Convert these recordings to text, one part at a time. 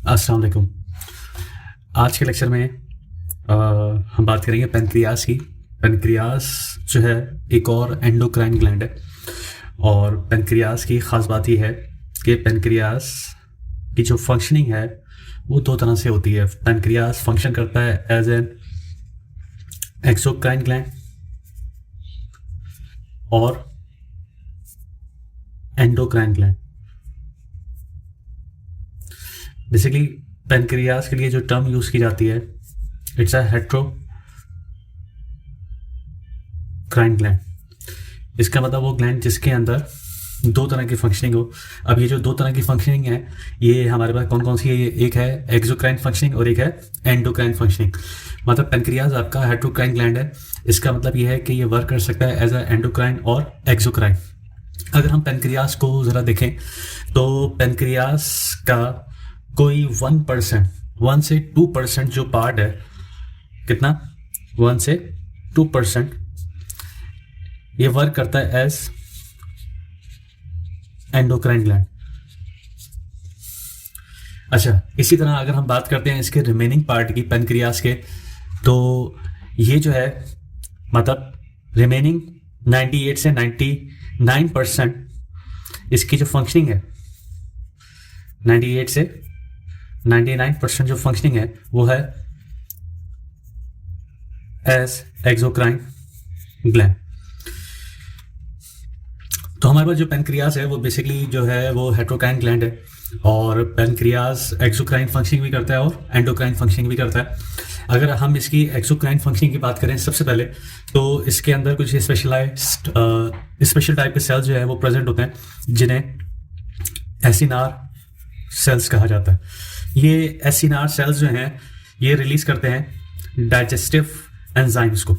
अस्सलाम वालेकुम। आज के लेक्चर में हम बात करेंगे पेनक्रियास की। पेनक्रियास जो है एक और एंडोक्राइन ग्लैंड है और पेनक्रियास की ख़ास बात यह है कि पेनक्रियास की जो फंक्शनिंग है वो दो तरह से होती है। पेनक्रियास फंक्शन करता है एज एन एक्सोक्राइन ग्लैंड और एंडोक्राइन ग्लैंड। बेसिकली पेनक्रियास के लिए जो टर्म यूज़ की जाती है इट्स अ हेट्रोक्राइन ग्लैंड। इसका मतलब वो ग्लैंड जिसके अंदर दो तरह की फंक्शनिंग हो। अब ये जो दो तरह की फंक्शनिंग है ये हमारे पास कौन कौन सी है? ये एक है एक्सोक्राइन फंक्शनिंग और एक है एंडोक्राइन फंक्शनिंग। मतलब पेनक्रियास आपका हेट्रोक्राइन ग्लैंड है। इसका मतलब ये है कि ये वर्क कर सकता है एज अ एंडोक्राइन और एक्सोक्राइन। अगर हम पेनक्रियास को ज़रा देखें तो पेनक्रियास का कोई 1 से 2% जो पार्ट है, कितना 1 से 2% ये वर्क करता है एज एंडोक्राइन ग्लैंड। अच्छा, इसी तरह अगर हम बात करते हैं इसके रिमेनिंग पार्ट की पेनक्रियास के, तो ये जो है मतलब रिमेनिंग 98 से 99% इसकी जो फंक्शनिंग है 98 से 99% जो फंक्शनिंग है वो है एज एक्सोक्राइन ग्लैंड। तो हमारे पास जो पेनक्रियास है वो बेसिकली जो है वो हेट्रोक्राइन ग्लैंड है और पेनक्रियास एक्सोक्राइन फंक्शनिंग भी करता है और एंडोक्राइन फंक्शनिंग भी करता है। अगर हम इसकी एक्सोक्राइन फंक्शनिंग की बात करें सबसे पहले, तो इसके अंदर कुछ स्पेशल टाइप के सेल्स जो है वो प्रेजेंट होते हैं जिन्हें एसिनार सेल्स कहा जाता है। ये एसिनार सेल्स जो हैं ये रिलीज करते हैं डाइजेस्टिव एंजाइम्स को।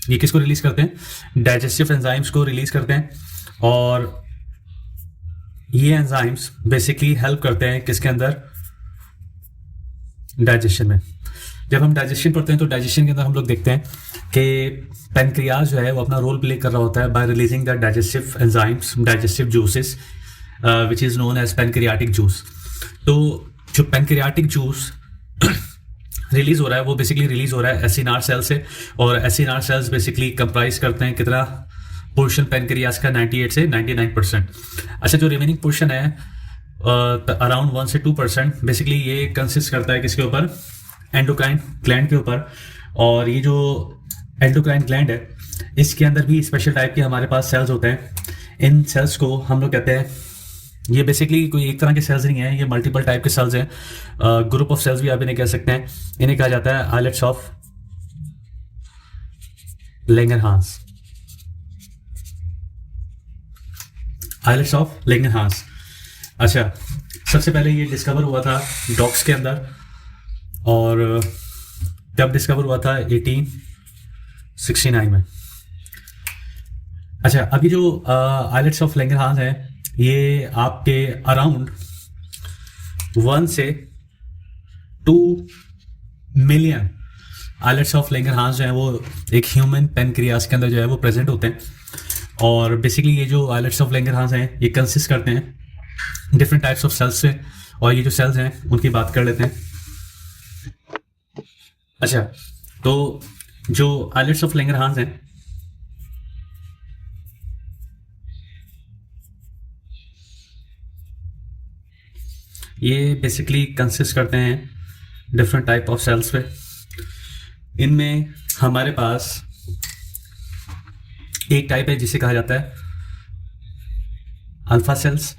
ये किसको रिलीज करते हैं? डाइजेस्टिव एंजाइम्स को रिलीज करते हैं और ये एंजाइम्स बेसिकली हेल्प करते हैं किसके अंदर? डाइजेशन में। जब हम डाइजेशन पढ़ते हैं तो डाइजेशन के अंदर हम लोग देखते हैं कि पेनक्रियास जो है वो अपना रोल प्ले कर रहा होता है by releasing the digestive enzymes, digestive juices which is known as pancreatic juice. तो जो पेनक्रियाटिक जूस रिलीज हो रहा है वो बेसिकली रिलीज हो रहा है एसिनार सेल से और एसिनार सेल्स बेसिकली कंप्राइज करते हैं कितना पोर्शन पेनक्रियास का? 98 से 99%। अच्छा, जो रिमेनिंग पोर्शन है अराउंड 1 से 2% बेसिकली ये कंसिस्ट करता है किसके ऊपर? एंडोक्राइन ग्लैंड के ऊपर। और ये जो एंडोक्राइन ग्लैंड है इसके अंदर भी स्पेशल टाइप के हमारे पास सेल्स होते हैं। इन सेल्स को हम लोग कहते हैं, ये बेसिकली कोई एक तरह के सेल्स नहीं है, ये मल्टीपल टाइप के सेल्स हैं। ग्रुप ऑफ सेल्स भी आप इन्हें कह सकते हैं। इन्हें कहा जाता है islets of Langerhans. Islets of Langerhans. अच्छा, सबसे पहले ये डिस्कवर हुआ था डॉग्स के अंदर और कब डिस्कवर हुआ था? 1869 में। अच्छा, अभी जो आइलेट्स ऑफ लैंगरहांस है ये आपके अराउंड 1 से 2 मिलियन आइलेट्स ऑफ लैंगरहांस जो है वो एक ह्यूमन पेनक्रियास के अंदर जो है वो प्रेजेंट होते हैं। और बेसिकली ये जो आइलेट्स ऑफ लैंगरहांस हैं ये कंसिस्ट करते हैं डिफरेंट टाइप्स ऑफ सेल्स से और ये जो सेल्स हैं उनकी बात कर लेते हैं। अच्छा, तो जो आइलेट्स ऑफ लैंगरहांस हैं ये बेसिकली कंसिस्ट करते हैं डिफरेंट टाइप ऑफ सेल्स पे। इनमें हमारे पास एक टाइप है जिसे कहा जाता है अल्फा सेल्स।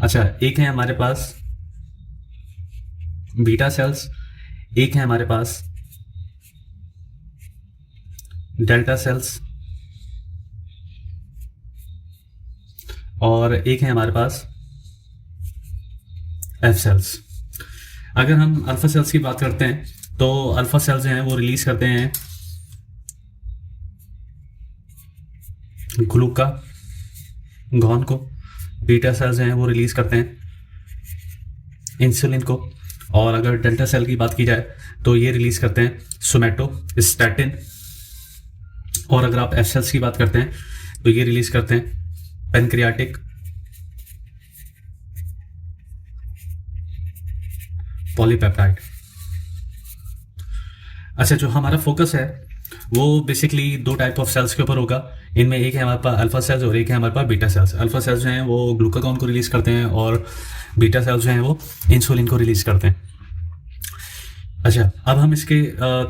अच्छा, एक है हमारे पास बीटा सेल्स, एक है हमारे पास डेल्टा सेल्स और एक है हमारे पास एफ सेल्स। अगर हम अल्फा सेल्स की बात करते हैं तो अल्फा सेल्स जो हैं वो रिलीज करते हैं ग्लूकागॉन को। बीटा सेल्स हैं वो रिलीज करते हैं इंसुलिन को और अगर डेल्टा सेल की बात की जाए तो ये रिलीज करते हैं सोमैटोस्टैटिन। और अगर आप एफ सेल्स की बात करते हैं तो ये रिलीज करते हैं पेनक्रियाटिक पॉलीपेप्टाइड। अच्छा, जो हमारा फोकस है वो बेसिकली दो टाइप ऑफ सेल्स के ऊपर होगा। इनमें एक है हमारे पास अल्फा सेल्स और एक है हमारे पास बीटा सेल्स। अल्फा सेल्स जो हैं वो ग्लूकागॉन को रिलीज करते हैं और बीटा सेल्स जो हैं वो इंसुलिन को रिलीज करते हैं। अच्छा, अब हम इसके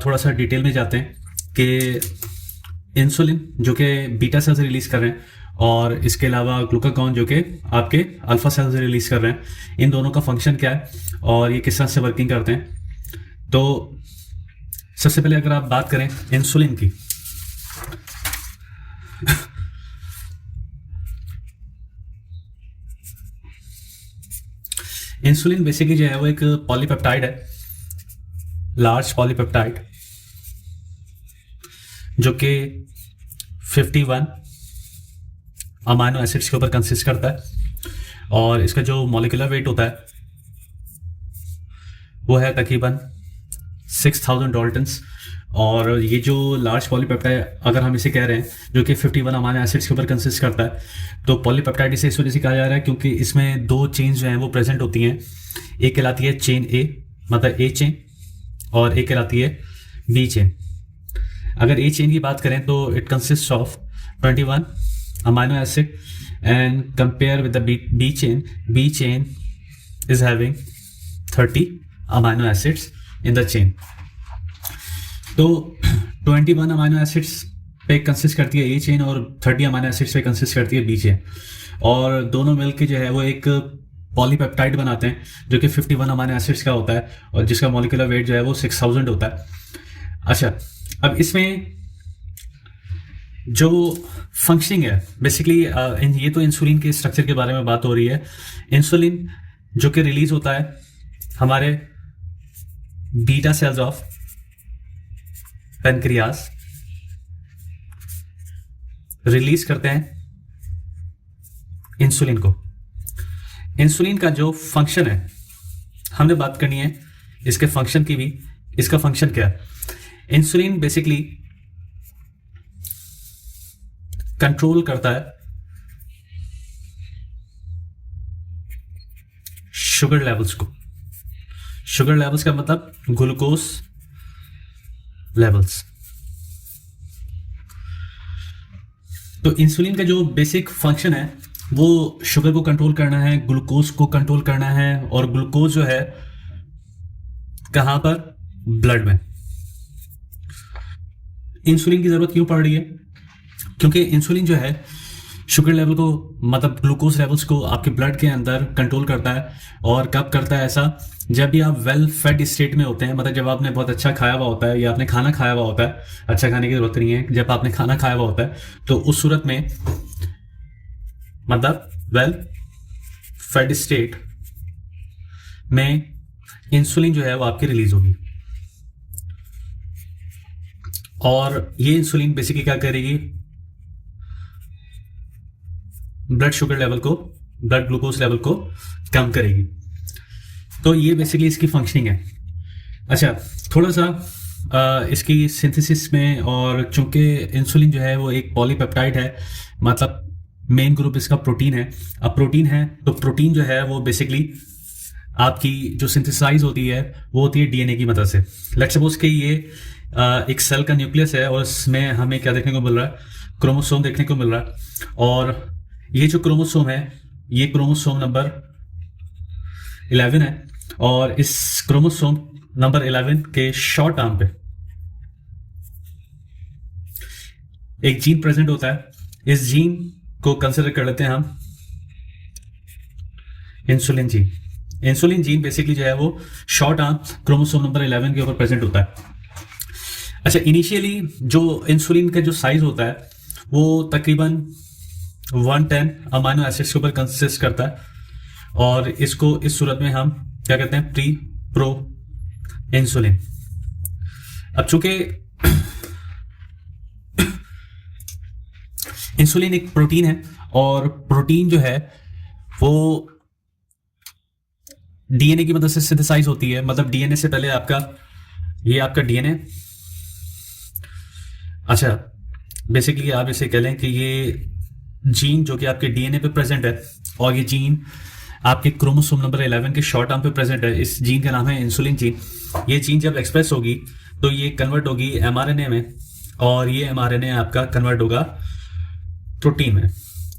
थोड़ा सा डिटेल में जाते हैं कि इंसुलिन जो कि बीटा सेल्स रिलीज कर रहे हैं और इसके अलावा ग्लूकागॉन जो कि आपके अल्फा सेल्स रिलीज कर रहे हैं, इन दोनों का फंक्शन क्या है और ये किस तरह से वर्किंग करते हैं। तो सबसे पहले अगर आप बात करें इंसुलिन की, इंसुलिन बेसिकली जो है वो एक पॉलीपेप्टाइड है, लार्ज पॉलीपेप्टाइड, जो कि 51 अमाइनो एसिड्स के ऊपर कंसिस्ट करता है और इसका जो मॉलिक्यूलर वेट होता है वो है तकरीबन 6000 डाल्टन्स। और ये जो लार्ज पॉलीपेप्टाइड अगर हम इसे कह रहे हैं जो कि 51 अमाइनो एसिड्स के ऊपर कंसिस्ट करता है, तो पॉलीपेप्टाइड इसे इस वजह से कहा जा रहा है क्योंकि इसमें दो चेन्स जो हैं वो प्रेजेंट होती हैं। एक कहलाती है चेन ए, मतलब ए चेन, और एक कहलाती है बी चेन। अगर ए चेन की बात करें तो it consist of 21 amino acid and compare with the B chain, B chain is having 30 amino acids in the chain. तो 21 अमाइनो एसिड्स पे कंसिस्ट करती है ए चेन और 30 अमाइनो एसिड्स पे कंसिस्ट करती है बी चेन, और दोनों मिलकर जो है वो एक पॉलीपेप्टाइड बनाते हैं जो कि 51 अमाइनो एसिड्स का होता है और जिसका मॉलिक्यूलर वेट जो है वो 6000 होता है। अच्छा, अब इसमें जो फंक्शनिंग है बेसिकली ये तो इंसुलिन के स्ट्रक्चर के बारे में बात हो रही है। इंसुलिन जो कि रिलीज होता है हमारे beta cells of pancreas, release करते हैं इंसुलिन को। इंसुलिन का जो फंक्शन है हमने बात करनी है इसके फंक्शन की भी। इसका फंक्शन क्या है? इंसुलिन बेसिकली कंट्रोल करता है शुगर लेवल्स को। शुगर लेवल्स का मतलब ग्लूकोज लेवल्स। तो इंसुलिन का जो बेसिक फंक्शन है वो शुगर को कंट्रोल करना है, ग्लूकोज को कंट्रोल करना है, और ग्लूकोज जो है कहां पर? ब्लड में। इंसुलिन की जरूरत क्यों पड़ रही है? क्योंकि इंसुलिन जो है शुगर लेवल को, मतलब ग्लूकोज लेवल्स को आपके ब्लड के अंदर कंट्रोल करता है। और कब करता है ऐसा? जब भी आप वेल फेड स्टेट में होते हैं, मतलब जब आपने बहुत अच्छा खाया हुआ होता है या आपने खाना खाया हुआ होता है। अच्छा खाने की जरूरत नहीं है, जब आपने खाना खाया हुआ होता है तो उस सूरत में, मतलब वेल फेड स्टेट में इंसुलिन जो है वो आपकी रिलीज होगी। और ये इंसुलिन बेसिकली क्या करेगी? ब्लड शुगर लेवल को, ब्लड ग्लूकोज लेवल को कम करेगी। तो ये बेसिकली इसकी फंक्शनिंग है। अच्छा, थोड़ा सा इसकी सिंथेसिस में, और चूंकि इंसुलिन जो है वो एक पॉलीपेप्टाइड है, मतलब मेन ग्रुप इसका प्रोटीन है। अब प्रोटीन है तो प्रोटीन जो है वो बेसिकली आपकी जो सिंथेसाइज होती है वो होती है डीएनए की मदद से। लेट्स सपोज कि ये एक सेल का न्यूक्लियस है और इसमें हमें क्या देखने को मिल रहा है? क्रोमोसोम देखने को मिल रहा है। और ये जो क्रोमोसोम है ये क्रोमोसोम नंबर 11 है, और इस क्रोमोसोम नंबर 11 के शॉर्ट आर्म पे एक जीन प्रेजेंट होता है। इस जीन को कंसिडर कर लेते हैं हम insulin gene. Insulin gene basically जो है वो शॉर्ट आर्म क्रोमोसोम नंबर 11 के ऊपर प्रेजेंट होता है। अच्छा, इनिशियली जो इंसुलिन का जो साइज होता है वो तकरीबन 110 अमाइनो एसिड्स के ऊपर कंसिस्ट करता है, और इसको इस सूरत में हम क्या कहते हैं? Pre pro insulin. अब चूंकि इंसुलिन एक प्रोटीन है और प्रोटीन जो है वो डीएनए की मदद से सिंथेसाइज होती है, मतलब डीएनए से पहले ये आपका डीएनए। अच्छा, बेसिकली आप इसे कह लें कि ये जीन जो कि आपके डीएनए पे प्रेजेंट है, और ये जीन आपके क्रोमोसोम नंबर 11 के शॉर्ट आर्म पे प्रेजेंट है। इस जीन का नाम है इंसुलिन जीन। ये जीन जब एक्सप्रेस होगी तो ये कन्वर्ट होगी mRNA में, और ये mRNA आपका कन्वर्ट होगा प्रोटीन में।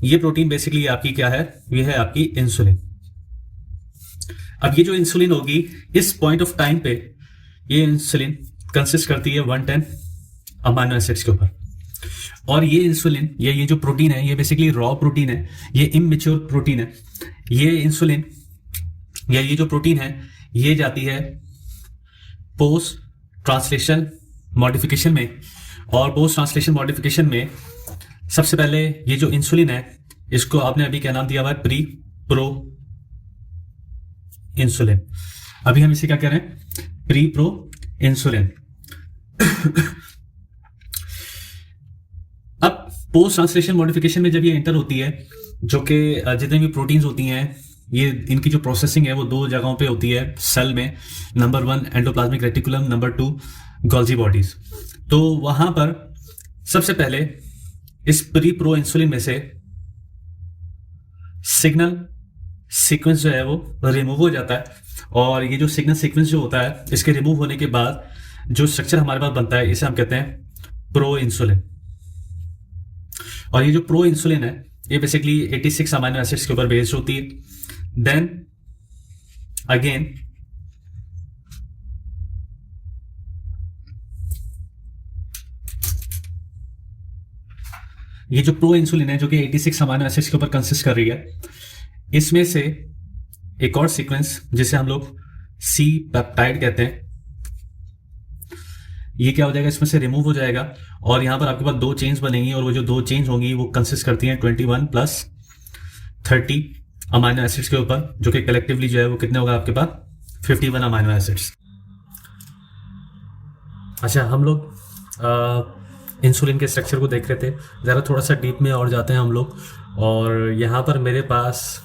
ये प्रोटीन बेसिकली आपकी क्या है, ये है आपकी इंसुलिन। अब ये जो इंसुलिन होगी इस पॉइंट ऑफ टाइम पे, ये इंसुलिन कंसिस्ट करती है 110 अमाइनो एसिड्स के ऊपर। और ये इंसुलिन ये जो प्रोटीन है ये बेसिकली रॉ प्रोटीन है, ये इममेच्योर प्रोटीन है। ये इंसुलिन या ये जो प्रोटीन है ये जाती है पोस्ट ट्रांसलेशन मॉडिफिकेशन में, और पोस्ट ट्रांसलेशन मॉडिफिकेशन में सबसे पहले ये जो इंसुलिन है इसको आपने अभी क्या नाम दिया हुआ है, प्री प्रो इंसुलिन। अभी हम इसे क्या कह रहे हैं, प्री प्रो इंसुलिन। अब पोस्ट ट्रांसलेशन मॉडिफिकेशन में जब ये एंटर होती है, जो कि जितने भी प्रोटीन्स होती हैं ये इनकी जो प्रोसेसिंग है वो दो जगहों पे होती है सेल में। Number 1 endoplasmic reticulum, number 2 Golgi bodies. तो वहां पर सबसे पहले इस प्री प्रो इंसुलिन में से सिग्नल सीक्वेंस जो है वो रिमूव हो जाता है, और ये जो सिग्नल सीक्वेंस जो होता है इसके रिमूव होने के बाद जो स्ट्रक्चर हमारे पास बनता है इसे हम कहते हैं प्रो इंसुलिन। और ये जो प्रो इंसुलिन है ये बेसिकली 86 अमाइनो एसिड्स के ऊपर बेस्ड होती है। देन अगेन ये जो प्रो इंसुलिन है जो कि 86 अमाइनो एसिड्स के ऊपर कंसिस्ट कर रही है, इसमें से एक और सीक्वेंस जिसे हम लोग सी पेप्टाइड कहते हैं, ये क्या हो जाएगा, इसमें से रिमूव हो जाएगा, और यहां पर आपके पास दो चेन्स बनेंगी, और वो जो दो चेन्स होंगी वो कंसिस्ट करती हैं 21 प्लस 30 अमाइनो एसिड्स के ऊपर, जो कि कलेक्टिवली जो है वो कितने होगा आपके पास 51 अमाइनो एसिड्स। अच्छा, हम लोग इंसुलिन के स्ट्रक्चर को देख रहे थे, ज़रा थोड़ा सा डीप में और जाते हैं हम लोग। और यहाँ पर मेरे पास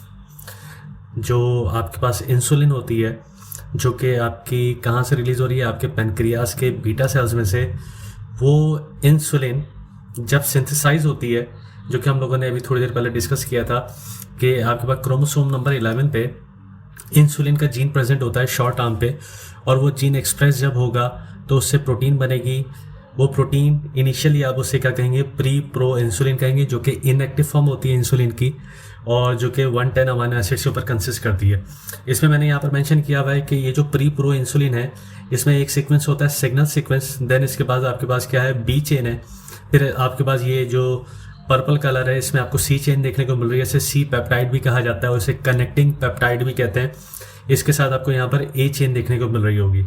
जो आपके पास इंसुलिन होती है जो कि आपकी कहाँ से रिलीज़ हो रही है, आपके पेनक्रियास के बीटा सेल्स में से। वो इंसुलिन जब सिंथेसाइज होती है, जो कि हम लोगों ने अभी थोड़ी देर पहले डिस्कस किया था कि आपके पास क्रोमोसोम नंबर 11 पे इंसुलिन का जीन प्रेजेंट होता है शॉर्ट आर्म पे, और वो जीन एक्सप्रेस जब होगा तो उससे प्रोटीन बनेगी। वो प्रोटीन इनिशियली आप उसे क्या कहेंगे, प्री प्रो इंसुलिन कहेंगे, जो कि इनएक्टिव फॉर्म होती है इंसुलिन की, और जो कि 110 अमाइनो एसिड्स के ऊपर कंसिस्ट करती है। इसमें मैंने यहाँ पर मेंशन किया हुआ है कि ये जो प्री प्रो इंसुलिन है इसमें एक सीक्वेंस होता है सिग्नल सीक्वेंस, देन इसके बाद आपके पास क्या है, बी चेन है, फिर आपके पास ये जो पर्पल कलर है इसमें आपको सी चेन देखने को मिल रही है, इसे सी पेप्टाइड भी कहा जाता है, और इसे कनेक्टिंग पेप्टाइड भी कहते हैं। इसके साथ आपको यहाँ पर ए चेन देखने को मिल रही होगी।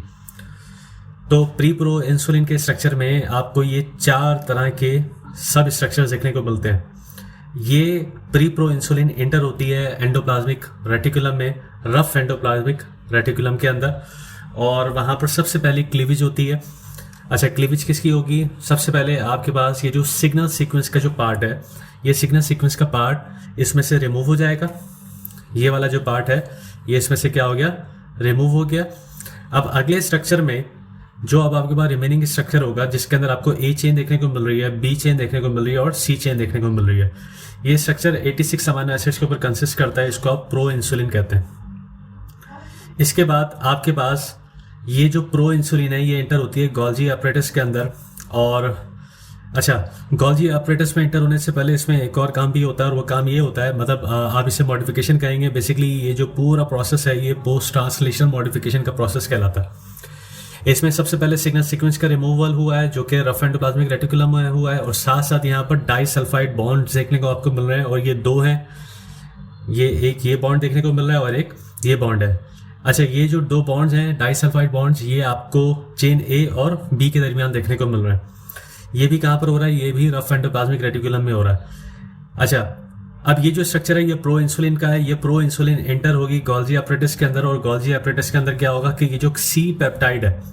तो प्री प्रो इंसुलिन के स्ट्रक्चर में आपको ये 4 तरह के सब स्ट्रक्चर्स देखने को मिलते हैं। ये प्री प्रो इंसुलिन एंटर होती है एंडोप्लाज्मिक रेटिकुलम में, रफ एंडोप्लाज्मिक रेटिकुलम के अंदर, और वहाँ पर सबसे पहले क्लीवेज होती है। अच्छा, क्लीवेज किसकी होगी, सबसे पहले आपके पास ये जो सिग्नल सीक्वेंस का जो पार्ट है, ये सिग्नल सीक्वेंस का पार्ट इसमें से रिमूव हो जाएगा। ये वाला जो पार्ट है ये इसमें से क्या हो गया, रिमूव हो गया। अब अगले स्ट्रक्चर में जो अब आपके पास रिमेनिंग स्ट्रक्चर होगा, जिसके अंदर आपको ए चेन देखने को मिल रही है, बी चेन देखने को मिल रही है, और सी चेन देखने को मिल रही है। ये स्ट्रक्चर 86 अमाइनो एसिड्स के ऊपर कंसिस्ट करता है, इसको आप प्रो इंसुलिन कहते हैं। इसके बाद आपके पास ये जो प्रो इंसुलिन है ये एंटर होती है गोल्जी एपरेटस के अंदर। और अच्छा, गोल्जी एपरेटस में एंटर होने से पहले इसमें एक और काम भी होता है, और वो काम ये होता है, मतलब आप इसे मॉडिफिकेशन कहेंगे। बेसिकली ये जो पूरा प्रोसेस है ये पोस्ट ट्रांसलेशन मॉडिफिकेशन का प्रोसेस कहलाता है। इसमें सबसे पहले सिग्नल सीक्वेंस का रिमूवल हुआ है, जो कि रफ एंडोप्लाज्मिक रेटिकुलम में हुआ है, और साथ साथ यहाँ पर डाइसल्फाइड बॉन्ड देखने को आपको मिल रहे हैं, और ये दो हैं, ये एक ये बॉन्ड देखने को मिल रहा है और एक ये बॉन्ड है। अच्छा, ये जो दो बॉन्ड्स हैं डाइसल्फाइड बॉन्ड्स, ये आपको चेन ए और बी के दरमियान देखने को मिल रहा है। ये भी कहाँ पर हो रहा है, ये भी रफ एंडोप्लाज्मिक रेटिकुलम में हो रहा है। अच्छा, अब ये जो स्ट्रक्चर है ये प्रो इंसुलिन का है। ये प्रो इंसुलिन एंटर होगी गोल्जी एपरेटस के अंदर, और गोल्जी एपरेटस के अंदर क्या होगा कि ये जो सी पेप्टाइड है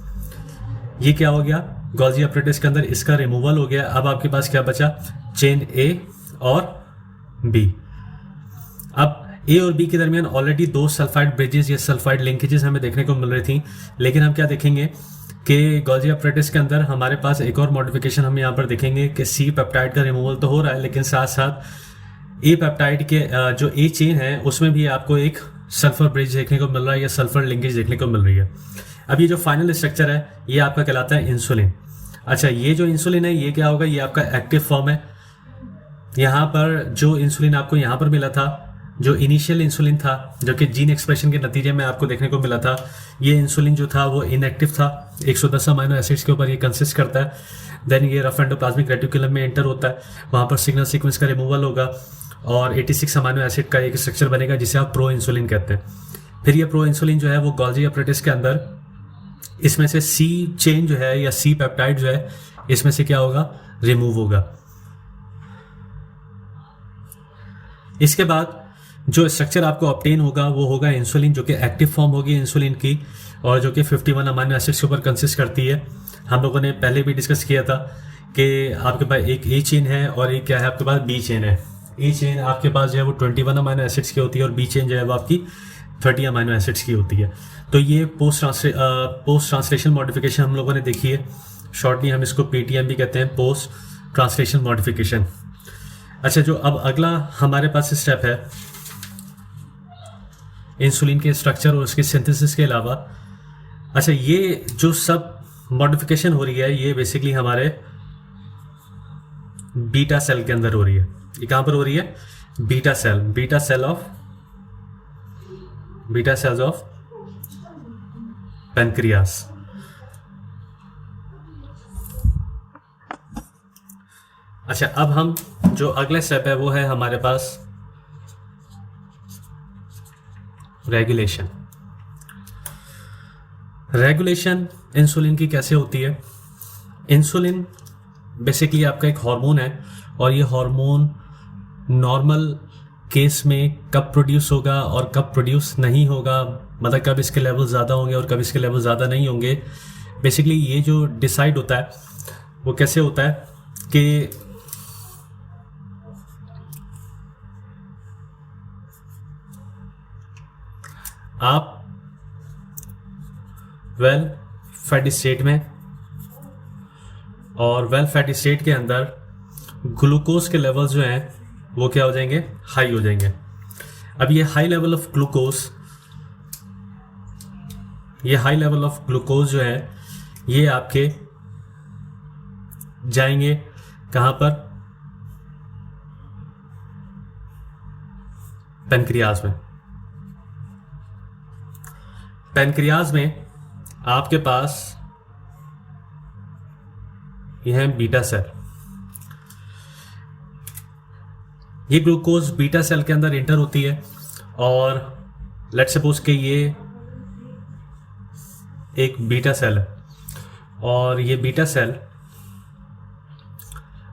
ये क्या हो गया, गोल्जी एपरेटस के अंदर इसका रिमूवल हो गया। अब आपके पास क्या बचा, चेन ए और बी। अब ए और बी के दरमियान ऑलरेडी 2 सल्फाइड ब्रिजेस या सल्फाइड लिंकेजेस हमें देखने को मिल रही थी, लेकिन हम क्या देखेंगे कि गोल्जी एपरेटस के अंदर हमारे पास एक और मॉडिफिकेशन हम यहाँ पर देखेंगे कि सी पेप्टाइड का रिमूवल तो हो रहा है, लेकिन साथ साथ ए पेप्टाइड के जो ए चेन है उसमें भी आपको एक सल्फर ब्रिज देखने को मिल रहा है या सल्फर लिंकेज देखने को मिल रही है। अब ये जो फाइनल स्ट्रक्चर है ये आपका कहलाता है इंसुलिन। अच्छा, ये जो इंसुलिन है ये क्या होगा, ये आपका एक्टिव फॉर्म है। यहाँ पर जो इंसुलिन आपको यहाँ पर मिला था, जो इनिशियल इंसुलिन था जो कि जीन एक्सप्रेशन के नतीजे में आपको देखने को मिला था, ये इंसुलिन जो था वो इनएक्टिव था। 110 अमाइनो एसिड्स के ऊपर ये कंसिस्ट करता है। देन ये रफ एंडोप्लाज्मिक रेटिकुलम में एंटर होता है, वहाँ पर सिग्नल सीक्वेंस का रिमूवल होगा और 86 अमाइनो एसिड का एक स्ट्रक्चर बनेगा जिसे आप प्रो इंसुलिन कहते हैं। फिर ये प्रो इंसुलिन जो है वो गोल्जी एपरेटिस के अंदर इसमें से सी चेन जो है या सी पेप्टाइड जो है इसमें से क्या होगा, रिमूव होगा। इसके बाद जो स्ट्रक्चर आपको ऑब्टेन होगा वो होगा इंसुलिन, जो कि एक्टिव फॉर्म होगी इंसुलिन की और जो कि 51 अमाइनो एसिड्स के ऊपर कंसिस्ट करती है। हम लोगों ने पहले भी डिस्कस किया था कि आपके पास एक ए चेन है और एक क्या है आपके पास बी चेन है। ए चेन आपके पास जो है वो 21 अमाइनो एसिड्स की होती है और बी चेन जो है वो आपकी 30 अमाइनो एसिड्स की होती है। तो ये पोस्ट ट्रांसलेशन मॉडिफिकेशन हम लोगों ने देखी है। शॉर्टली हम इसको PTM भी कहते हैं, पोस्ट ट्रांसलेशन मॉडिफिकेशन। अच्छा, जो अब अगला हमारे पास स्टेप है इंसुलिन के स्ट्रक्चर और उसके सिंथेसिस के अलावा, अच्छा ये जो सब मॉडिफिकेशन हो रही है ये बेसिकली हमारे बीटा सेल के अंदर हो रही है। ये कहाँ पर हो रही है, बीटा सेल्स ऑफ पेनक्रियास। अच्छा, अब हम जो अगला स्टेप है वो है हमारे पास रेगुलेशन इंसुलिन की कैसे होती है। इंसुलिन बेसिकली आपका एक हार्मोन है और ये हार्मोन नॉर्मल केस में कब प्रोड्यूस होगा और कब प्रोड्यूस नहीं होगा, मतलब कब इसके लेवल ज़्यादा होंगे और कब इसके लेवल ज़्यादा नहीं होंगे, बेसिकली ये जो डिसाइड होता है वो कैसे होता है कि आप वेल फैटी स्टेट में और वेल फैटी स्टेट के अंदर ग्लूकोज के लेवल्स जो हैं वो क्या हो जाएंगे, हाई हो जाएंगे। अब ये हाई लेवल ऑफ ग्लूकोज जो है ये आपके जाएंगे कहाँ पर, पेनक्रियाज में आपके पास यह है बीटा सेल। ये ग्लूकोज बीटा सेल के अंदर एंटर होती है और लेट्स सपोज कि ये एक बीटा सेल है और ये बीटा सेल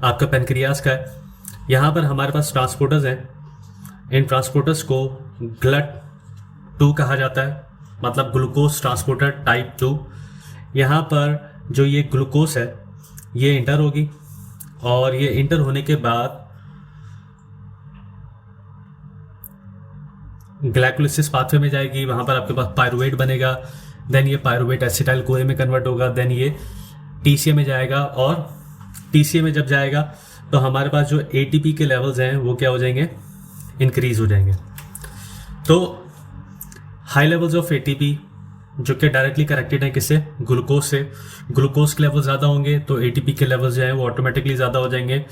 आपका पेनक्रियाज का है। यहाँ पर हमारे पास ट्रांसपोर्टर्स हैं, इन ट्रांसपोर्टर्स को GLUT2 कहा जाता है, मतलब ग्लूकोज ट्रांसपोर्टर टाइप 2। यहाँ पर जो ये ग्लूकोज है ये इंटर होगी और ये इंटर होने के बाद ग्लाइकोलिसिस पाथवे में जाएगी, वहाँ पर आपके पास पायरुवेट बनेगा, देन ये पायरुवेट एसिटाइल कोए में कन्वर्ट होगा, देन ये TCA में जाएगा और TCA में जब जाएगा तो हमारे पास जो ATP के लेवल्स हैं वो क्या हो जाएंगे, इंक्रीज हो जाएंगे। तो हाई लेवल्स ऑफ ATP जो कि डायरेक्टली कनेक्टेड है किससे, ग्लूकोज से। ग्लूकोज के लेवल ज़्यादा होंगे तो ATP के लेवल्स जो हैं वो ऑटोमेटिकली ज़्यादा हो जाएंगे।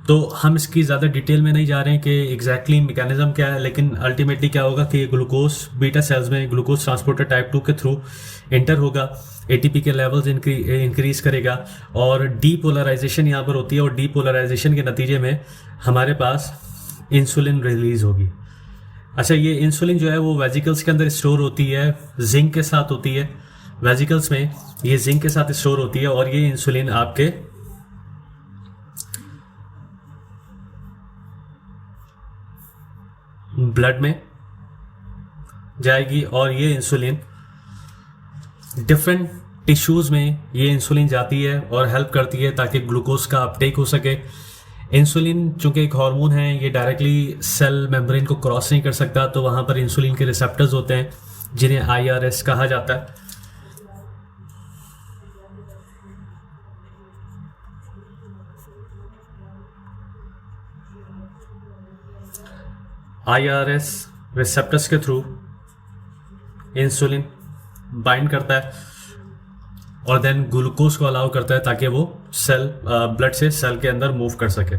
तो हम इसकी ज़्यादा डिटेल में नहीं जा रहे हैं कि एग्जैक्टली मैकेनिज्म क्या है, लेकिन अल्टीमेटली क्या होगा कि ग्लूकोज बीटा सेल्स में ग्लूकोज ट्रांसपोर्टर टाइप 2 के थ्रू एंटर होगा, ATP के लेवल्स इंक्रीज करेगा और डीपोलराइजेशन यहाँ पर होती है और डीपोलराइजेशन के नतीजे में हमारे पास इंसुलिन रिलीज होगी। अच्छा, ये इंसुलिन जो है वो वेजिकल्स के अंदर स्टोर होती है, जिंक के साथ होती है, वेजिकल्स में ये जिंक के साथ स्टोर होती है और ये इंसुलिन आपके ब्लड में जाएगी और ये इंसुलिन डिफरेंट टिश्यूज में ये इंसुलिन जाती है और हेल्प करती है ताकि ग्लूकोज का अपटेक हो सके। इंसुलिन चूंकि एक हार्मोन है ये डायरेक्टली सेल मेम्ब्रेन को क्रॉस नहीं कर सकता, तो वहाँ पर इंसुलिन के रिसेप्टर्स होते हैं जिन्हें IRS कहा जाता है। IRS रिसेप्टर्स के थ्रू इंसुलिन बाइंड करता है और देन ग्लूकोज को अलाउ करता है ताकि वो सेल ब्लड से सेल के अंदर मूव कर सके।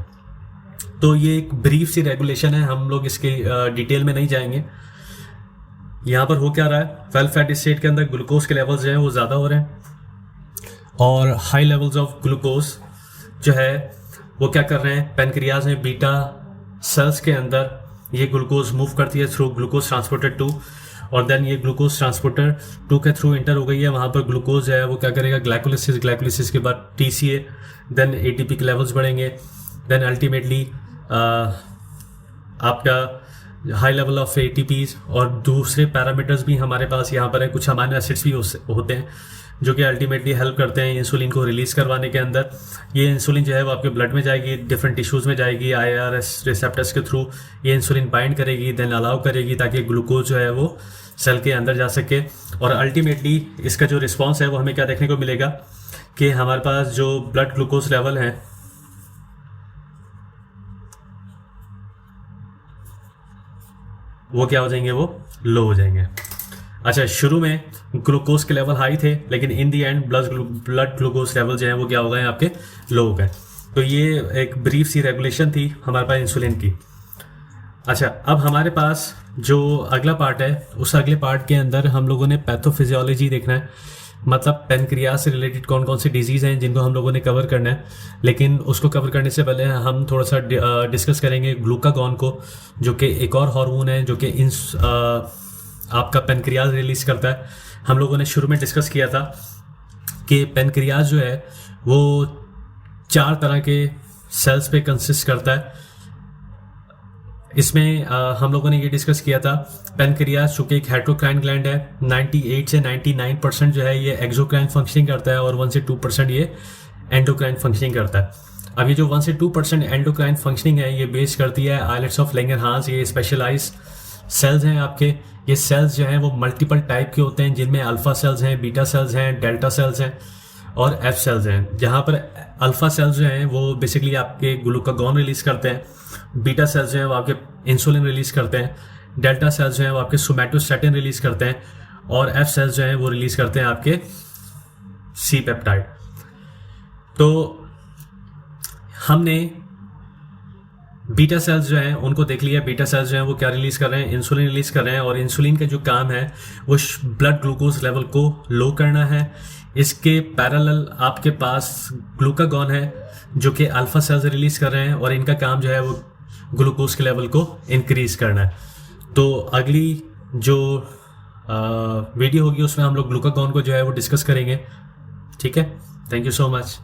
तो ये एक ब्रीफ सी रेगुलेशन है, हम लोग इसके डिटेल में नहीं जाएंगे। यहाँ पर हो क्या रहा है, वेल फैटी स्टेट के अंदर ग्लूकोज के लेवल्स जो हैं वो ज़्यादा हो रहे हैं और हाई लेवल्स ऑफ ग्लूकोज जो है वो क्या कर रहे हैं, पेनक्रियाज में बीटा सेल्स के अंदर ये ग्लूकोज मूव करती है थ्रू ग्लूकोज ट्रांसपोर्टर 2 और देन ये ग्लूकोज ट्रांसपोर्टर 2 के थ्रू इंटर हो गई है। वहाँ पर ग्लूकोज जो है वो क्या करेगा, ग्लाइकोलिसिस के बाद TCA, देन ATP के लेवल्स बढ़ेंगे, देन अल्टीमेटली आपका हाई लेवल ऑफ ATPs और दूसरे पैरामीटर्स भी हमारे पास यहाँ पर है। कुछ अमाइनो एसिड्स भी होते हैं जो कि अल्टीमेटली हेल्प करते हैं इंसुलिन को रिलीज़ करवाने के अंदर। ये इंसुलिन जो है वो आपके ब्लड में जाएगी, डिफरेंट टिश्यूज़ में जाएगी, IRS रिसेप्टर्स के थ्रू ये इंसुलिन बाइंड करेगी, देन अलाउ करेगी ताकि ग्लूकोज जो है वो सेल के अंदर जा सके। और अल्टीमेटली इसका जो रिस्पॉन्स है वो हमें क्या देखने को मिलेगा कि हमारे पास जो ब्लड ग्लूकोज लेवल है वो क्या हो जाएंगे, वो लो हो जाएंगे। अच्छा, शुरू में ग्लूकोज के लेवल हाई थे लेकिन इन दी एंड ब्लड ग्लूकोज लेवल जो है वो क्या हो गए, आपके लो हो गए। तो ये एक ब्रीफ सी रेगुलेशन थी हमारे पास इंसुलिन की। अच्छा, अब हमारे पास जो अगला पार्ट है उस अगले पार्ट के अंदर हम लोगों ने पैथोफिजियोलॉजी देखना है, मतलब पेनक्रियाज से रिलेटेड कौन कौन सी डिजीज़ हैं जिनको हम लोगों ने कवर करना है। लेकिन उसको कवर करने से पहले हम थोड़ा सा डिस्कस करेंगे ग्लूकागॉन को, जो कि एक और हार्मोन है जो कि आपका पेनक्रियाज रिलीज़ करता है। हम लोगों ने शुरू में डिस्कस किया था कि पेनक्रियाज जो है वो 4 तरह के सेल्स पे कंसिस्ट करता है। इसमें हम लोगों ने ये डिस्कस किया था, पेनक्रियाज चूँकि एक हेट्रोक्राइन ग्लैंड है, 98 से 99% जो है ये एक्सोक्राइन फंक्शनिंग करता है और 1 से 2% ये एंडोक्राइन फंक्शनिंग करता है। अब ये जो 1 से 2% एंडोक्राइन फंक्शनिंग है ये बेस करती है आइलेट्स ऑफ लैंगरहांस। ये स्पेशलाइज सेल्स हैं आपके। ये सेल्स जो हैं वो मल्टीपल टाइप के होते हैं जिनमें अल्फा सेल्स हैं, बीटा सेल्स हैं, डेल्टा सेल्स हैं और एफ सेल्स हैं। जहाँ पर अल्फा सेल्स जो हैं वो बेसिकली आपके ग्लूकागॉन रिलीज़ करते हैं, बीटा सेल्स जो हैं वो आपके इंसुलिन रिलीज़ करते हैं, डेल्टा सेल्स जो हैं वो आपके सोमैटोस्टैटिन रिलीज़ करते हैं और एफ सेल्स जो हैं वो रिलीज़ करते हैं आपके सी पेप्टाइड। तो हमने बीटा सेल्स जो हैं उनको देख लिया। बीटा सेल्स जो हैं वो क्या रिलीज़ कर रहे हैं, इंसुलिन रिलीज़ कर रहे हैं और इंसुलिन का जो काम है वो ब्लड ग्लूकोज लेवल को लो करना है। इसके पैरेलल आपके पास ग्लूकागॉन है जो कि अल्फा सेल्स रिलीज़ कर रहे हैं और इनका काम जो है वो ग्लूकोज के लेवल को इंक्रीज़ करना है। तो अगली जो वीडियो होगी उसमें हम लोग ग्लूकागॉन को जो है वो डिस्कस करेंगे। ठीक है, थैंक यू सो मच।